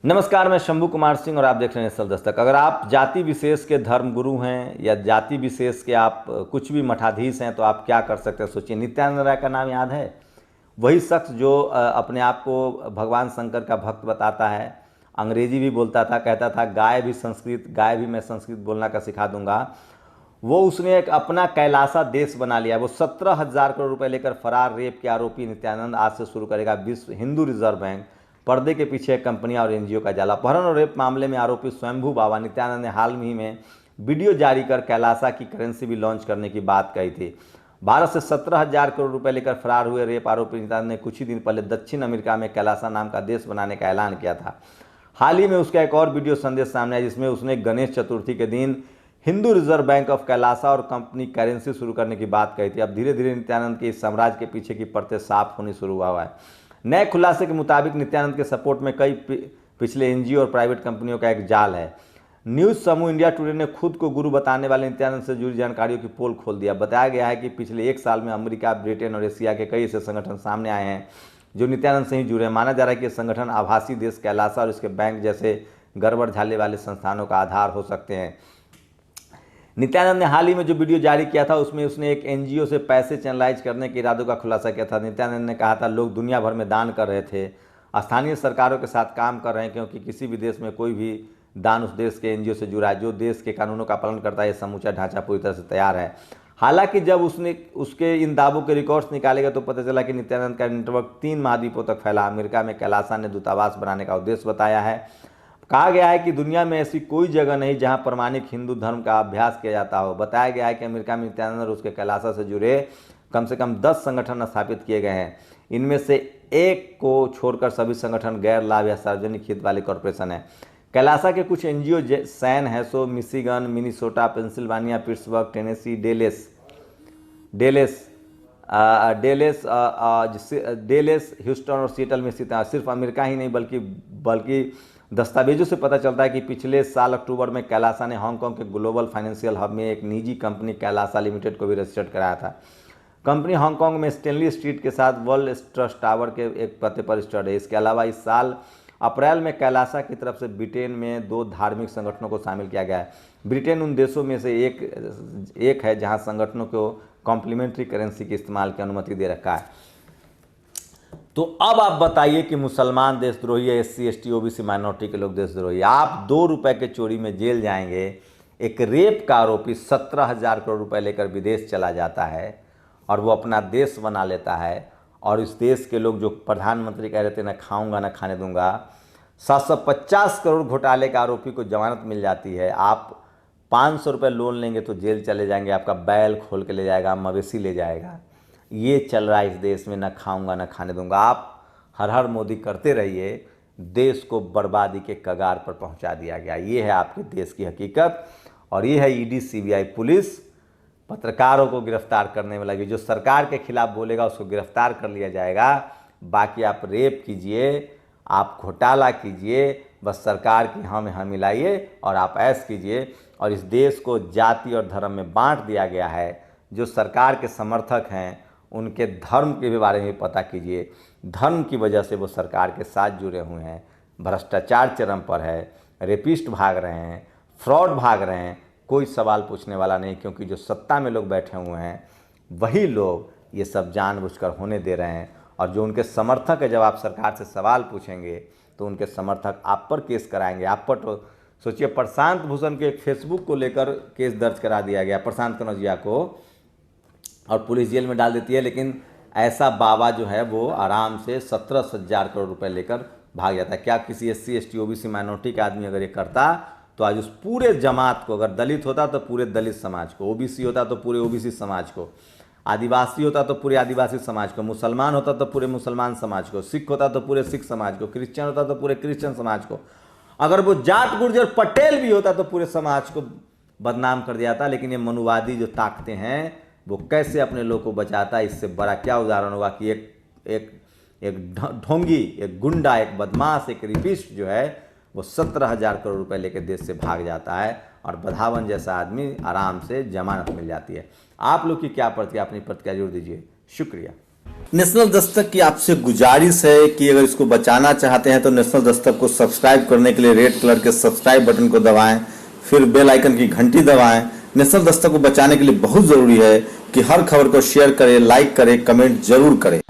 नमस्कार, मैं शंभू कुमार सिंह और आप देख रहे हैं सल दस्तक। अगर आप जाति विशेष के धर्म गुरु हैं या जाति विशेष के आप कुछ भी मठाधीश हैं तो आप क्या कर सकते हैं, सोचिए। नित्यानंद राय का नाम याद है? वही शख्स जो अपने आप को भगवान शंकर का भक्त बताता है, अंग्रेजी भी बोलता था, कहता था गाय भी मैं संस्कृत बोलना का सिखा दूंगा। वो उसने एक अपना कैलासा देश बना लिया। वो 17,000 करोड़ रुपए लेकर फरार रेप के आरोपी नित्यानंद आज से शुरू करेगा विश्व हिंदू रिजर्व बैंक, पर्दे के पीछे कंपनियां और एनजीओ का जाल। अपहरण और रेप मामले में आरोपी स्वयंभू बाबा नित्यानंद ने हाल ही में वीडियो जारी कर कैलासा की करेंसी भी लॉन्च करने की बात कही थी। भारत से 17,000 करोड़ रुपए लेकर फरार हुए रेप आरोपी नित्यानंद ने कुछ ही दिन पहले दक्षिण अमेरिका में कैलासा नाम का देश बनाने का ऐलान किया था। हाल ही में उसका एक और वीडियो संदेश सामने आया जिसमें उसने गणेश चतुर्थी के दिन Hindu reserve bank of Kailasa और कंपनी करेंसी शुरू करने की बात कही थी। अब धीरे धीरे नित्यानंद के इस साम्राज्य के पीछे की परतें साफ होनी शुरू हुआ है। नए खुलासे के मुताबिक नित्यानंद के सपोर्ट में कई पिछले एनजीओ और प्राइवेट कंपनियों का एक जाल है। न्यूज समूह इंडिया टुडे ने खुद को गुरु बताने वाले नित्यानंद से जुड़ी जानकारियों की पोल खोल दिया। बताया गया है कि पिछले एक साल में अमेरिका, ब्रिटेन और एशिया के कई ऐसे संगठन सामने आए हैं जो नित्यानंद से ही जुड़े हैं। माना जा रहा है कि ये संगठन आभासी देश कैलासा और इसके बैंक जैसे गड़बड़ झाले वाले संस्थानों का आधार हो सकते हैं। नित्यानंद ने हाल ही में जो वीडियो जारी किया था उसमें उसने एक एनजीओ से पैसे चैनलाइज करने के इरादों का खुलासा किया था। नित्यानंद ने कहा था लोग दुनिया भर में दान कर रहे थे, स्थानीय सरकारों के साथ काम कर रहे हैं, क्योंकि किसी भी देश में कोई भी दान उस देश के एनजीओ से जुड़ा है जो देश के कानूनों का पालन करता है। ये समूचा ढांचा पूरी तरह से तैयार है। हालांकि जब उसके इन दावों के रिकॉर्ड्स निकाले गए तो पता चला कि नित्यानंद का नेटवर्क 3 महाद्वीपों तक फैला। अमेरिका में कैलासा ने दूतावास बनाने का उद्देश्य बताया है। कहा गया है कि दुनिया में ऐसी कोई जगह नहीं जहां प्रमाणिक हिंदू धर्म का अभ्यास किया जाता हो। बताया गया है कि अमेरिका में नित्यानंद और उसके कैलासा से जुड़े कम से कम 10 संगठन स्थापित किए गए हैं। इनमें से एक को छोड़कर सभी संगठन गैर लाभ या सार्वजनिक हित वाले कॉरपोरेशन है। कैलासा के कुछ NGO San Jose, Michigan, Minnesota, Pennsylvania, Pittsburgh, Tennessee, Dallas, Houston और सिएटल में स्थित है। सिर्फ अमेरिका ही नहीं बल्कि दस्तावेजों से पता चलता है कि पिछले साल अक्टूबर में कैलासा ने हांगकांग के ग्लोबल फाइनेंशियल हब में एक निजी कंपनी कैलासा लिमिटेड को भी रजिस्टर्ड कराया था। कंपनी हांगकांग में स्टेनली स्ट्रीट के साथ वर्ल्ड ट्रस्ट टावर के एक पते पर रजिस्टर्ड है। इसके अलावा इस साल अप्रैल में कैलासा की तरफ से ब्रिटेन में 2 धार्मिक संगठनों को शामिल किया गया है। ब्रिटेन उन देशों में से एक है जहां संगठनों को कॉम्प्लीमेंट्री करेंसी के इस्तेमाल की अनुमति दे रखा है। तो अब आप बताइए कि मुसलमान देशद्रोही है, SC ST OBC माइनॉरिटी के लोग देशद्रोही। आप 2 रुपए के चोरी में जेल जाएंगे। एक रेप का आरोपी 17,000 करोड़ रुपए लेकर विदेश चला जाता है और वो अपना देश बना लेता है, और इस देश के लोग जो प्रधानमंत्री कह रहे थे ना खाऊंगा ना खाने दूंगा, 750 करोड़ घोटाले का आरोपी को जमानत मिल जाती है। आप 500 रुपये लोन लेंगे तो जेल चले जाएंगे, आपका बैल खोल के ले जाएगा, मवेशी ले जाएगा। ये चल रहा है इस देश में, ना खाऊंगा ना खाने दूंगा। आप हर हर मोदी करते रहिए, देश को बर्बादी के कगार पर पहुंचा दिया गया। ये है आपके देश की हकीकत, और ये है ईडी CBI पुलिस पत्रकारों को गिरफ्तार करने में लगी। जो सरकार के खिलाफ बोलेगा उसको गिरफ्तार कर लिया जाएगा। बाकी आप रेप कीजिए, आप घोटाला कीजिए, बस सरकार की हाँ में हाँ मिलाइए और आप ऐश कीजिए। और इस देश को जाति और धर्म में बांट दिया गया है। जो सरकार के समर्थक हैं उनके धर्म के भी बारे में पता कीजिए। धर्म की वजह से वो सरकार के साथ जुड़े हुए हैं। भ्रष्टाचार चरम पर है, रेपिस्ट भाग रहे हैं, फ्रॉड भाग रहे हैं, कोई सवाल पूछने वाला नहीं, क्योंकि जो सत्ता में लोग बैठे हुए हैं वही लोग ये सब जानबूझकर होने दे रहे हैं। और जो उनके समर्थक है, जब आप सरकार से सवाल पूछेंगे तो उनके समर्थक आप पर केस कराएंगे। आप पर तो सोचिए, प्रशांत भूषण के फेसबुक को लेकर केस दर्ज करा दिया गया, प्रशांत कनौजिया को, और पुलिस जेल में डाल देती है। लेकिन ऐसा बाबा जो है वो आराम से 17,000 करोड़ रुपए लेकर भाग जाता है। क्या किसी SC ST OBC माइनॉरिटी का आदमी अगर ये करता तो आज उस पूरे जमात को, अगर दलित होता तो पूरे दलित समाज को, OBC होता तो पूरे OBC समाज को, आदिवासी होता तो पूरे आदिवासी समाज को, मुसलमान होता तो पूरे मुसलमान समाज को, सिख होता तो पूरे सिख समाज को, क्रिश्चियन होता तो पूरे क्रिश्चियन समाज को, अगर वो जाट गुर्जर पटेल भी होता तो पूरे समाज को बदनाम कर दिया था। लेकिन ये मनुवादी जो ताकतें हैं वो कैसे अपने लोग को बचाता है, इससे बड़ा क्या उदाहरण होगा कि एक ढोंगी, एक गुंडा, एक बदमाश, एक रिपिस्ट जो है वो 17,000 करोड़ रुपए लेकर देश से भाग जाता है, और बधावन जैसा आदमी आराम से जमानत मिल जाती है। आप लोग की क्या प्रतिक्रिया, अपनी प्रतिक्रिया जरूर दीजिए। शुक्रिया। नेशनल दस्तक की आपसे गुजारिश है कि अगर इसको बचाना चाहते हैं तो नेशनल दस्तक को सब्सक्राइब करने के लिए रेड कलर के सब्सक्राइब बटन को दबाएं, फिर बेल आइकन की घंटी दबाएं। नेशनल दस्तक को बचाने के लिए बहुत जरूरी है कि हर खबर को शेयर करें, लाइक करें, कमेंट जरूर करें।